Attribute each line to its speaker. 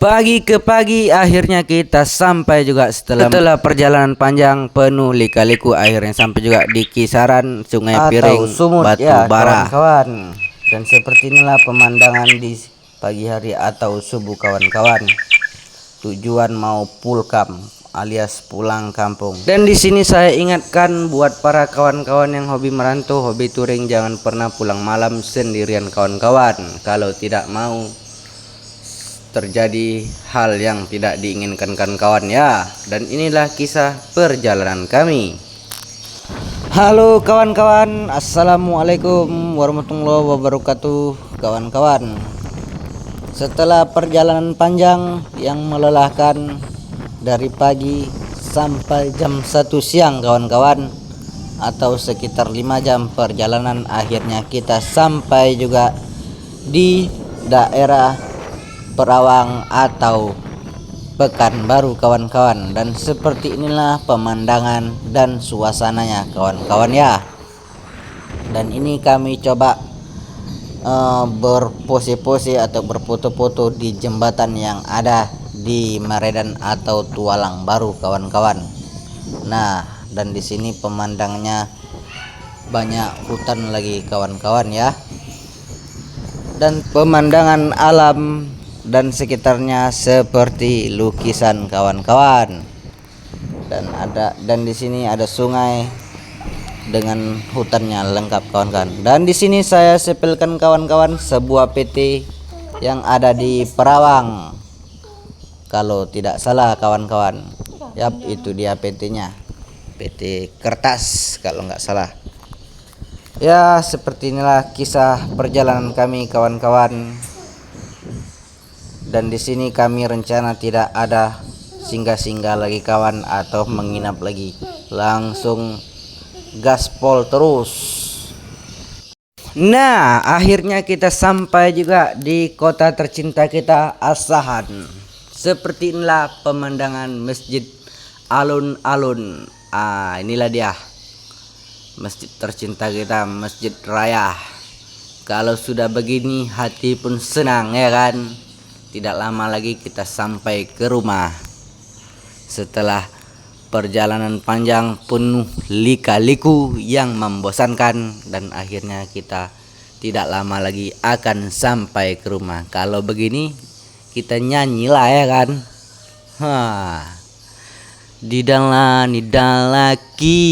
Speaker 1: Pagi ke pagi akhirnya kita sampai juga setelah perjalanan panjang penuh lika-liku, akhirnya sampai juga di kisaran Sungai Piring
Speaker 2: Sumut
Speaker 1: Batu
Speaker 2: ya
Speaker 1: Bara.
Speaker 2: kawan-kawan. Dan seperti inilah pemandangan di pagi hari atau subuh kawan-kawan. Tujuan mau pulkam alias pulang kampung. Dan di sini saya ingatkan buat para kawan-kawan yang hobi merantau, hobi touring, jangan pernah pulang malam sendirian kawan-kawan. Kalau tidak mau terjadi hal yang tidak diinginkan kawan ya. Dan inilah kisah perjalanan kami. Halo kawan-kawan, assalamualaikum warahmatullahi wabarakatuh kawan-kawan. Setelah perjalanan panjang yang melelahkan dari pagi sampai jam 1 siang kawan-kawan, atau sekitar 5 jam perjalanan, akhirnya kita sampai juga di daerah Perawang atau Pekanbaru kawan-kawan. Dan seperti inilah pemandangan dan suasananya kawan-kawan ya. Dan ini kami coba berpose-pose atau berfoto-foto di jembatan yang ada di Meredan atau Tualang Baru kawan-kawan. Nah, dan di sini pemandangnya banyak hutan lagi kawan-kawan ya. Dan pemandangan alam dan sekitarnya seperti lukisan kawan-kawan. Dan di sini ada sungai dengan hutannya lengkap kawan-kawan. Dan di sini saya sepilkan kawan-kawan sebuah PT yang ada di Perawang. Kalau tidak salah kawan-kawan. Yap, itu dia PT-nya. PT Kertas kalau nggak salah. Ya, seperti inilah kisah perjalanan kami kawan-kawan. Dan di sini kami rencana tidak ada singgah-singgah lagi kawan atau menginap lagi. Langsung gaspol terus. Nah, akhirnya kita sampai juga di kota tercinta kita, Asahan. Seperti inilah pemandangan masjid alun-alun. Inilah dia masjid tercinta kita, Masjid Raya. Kalau sudah begini hati pun senang ya kan. Tidak lama lagi kita sampai ke rumah. Setelah perjalanan panjang penuh lika-liku yang membosankan, dan akhirnya kita tidak lama lagi akan sampai ke rumah. Kalau begini kita nyanyi lah ya kan. Di dalam laki